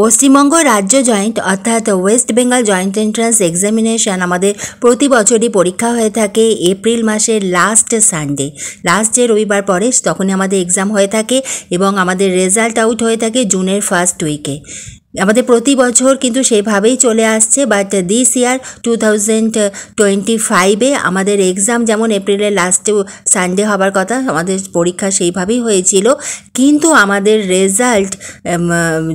পশ্চিমবঙ্গ রাজ্য জয়েন্ট অর্থাৎ West Bengal joint entrance examination আমাদের প্রতি বছরই পরীক্ষা হয়ে থাকে এপ্রিল মাসের লাস্ট সানডে, লাস্ট যে রবিবার পরে তখনই আমাদের এক্সাম হয়ে থাকে এবং আমাদের রেজাল্ট আউট হয়ে থাকে জুনের ফার্স্ট উইকে। আমাদের প্রতি বছর কিন্তু সেভাবেই চলে আসছে, বাট দিস ইয়ার 2025-এ আমাদের এক্সাম যেমন এপ্রিলের লাস্টে সানডে হবার কথা, আমাদের পরীক্ষা সেইভাবেই হয়েছিল, কিন্তু আমাদের রেজাল্ট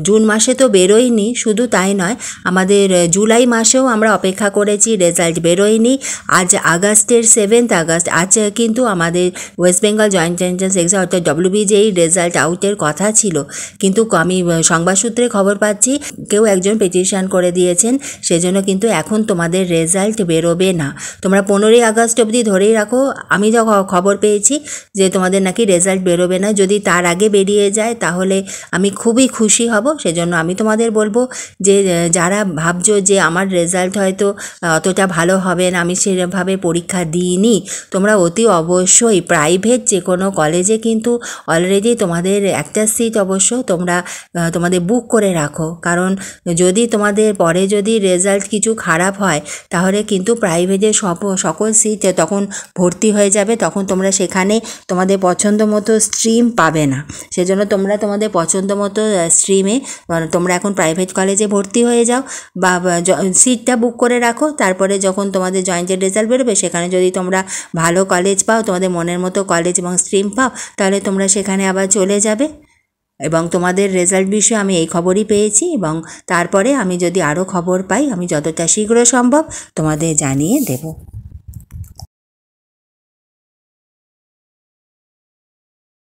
জুন মাসে তো বেরোয়নি। শুধু তাই নয়, আমাদের জুলাই মাসেও আমরা অপেক্ষা করেছি, রেজাল্ট বেরোয়নি। আজ আগস্টের 7 আগস্ট, আজ কিন্তু আমাদের West Bengal joint entrance exam অর্থাৎ WBJEE রেজাল্ট আউটের কথা ছিল, কিন্তু আমি সংবাদ সূত্রে খবর পাচ্ছি কেউ একজন পিটিশন করে দিয়েছেন, সেজন্য কিন্তু এখন তোমাদের রেজাল্ট বেরোবে না। তোমরা 15ই আগস্ট অবধি ধরেই রাখো। আমি যখন খবর পেয়েছি যে তোমাদের নাকি রেজাল্ট বেরোবে না, যদি তার আগে বেরিয়ে যায় তাহলে আমি খুবই খুশি হব। সেজন্য আমি তোমাদের বলবো যে যারা ভাবছো যে আমার রেজাল্ট হয়তো অতটা ভালো হবে না, আমি সেভাবে পরীক্ষা দিইনি, তোমরা অতি অবশ্যই প্রাইভেট যে কোনো কলেজে কিন্তু অলরেডি তোমাদের একটা সিট অবশ্য তোমরা তোমাদের বুক করে রাখো, কারণ যদি তোমাদের পরে যদি রেজাল্ট কিছু খারাপ হয় তাহলে কিন্তু প্রাইভেটের সকল সিট তখন ভর্তি হয়ে যাবে, তখন তোমরা সেখানে তোমাদের পছন্দ মতো স্ট্রিম পাবে না। সেজন্য তোমরা তোমাদের পছন্দ মতো স্ট্রিমে তোমরা এখন প্রাইভেট কলেজে ভর্তি হয়ে যাও বা সিটটা বুক করে রাখো। তারপরে যখন তোমাদের জয়েন্টের রেজাল্ট বেরোবে সেখানে যদি তোমরা ভালো কলেজ পাও, তোমাদের মনের মতো কলেজ এবং স্ট্রিম পাও, তাহলে তোমরা সেখানে আবার চলে যাবে। এবং তোমাদের রেজাল্ট বিষয়ে আমি এই খবরই পেয়েছি, এবং তারপরে আমি যদি আরও খবর পাই আমি যতটা শীঘ্র সম্ভব তোমাদের জানিয়ে দেব।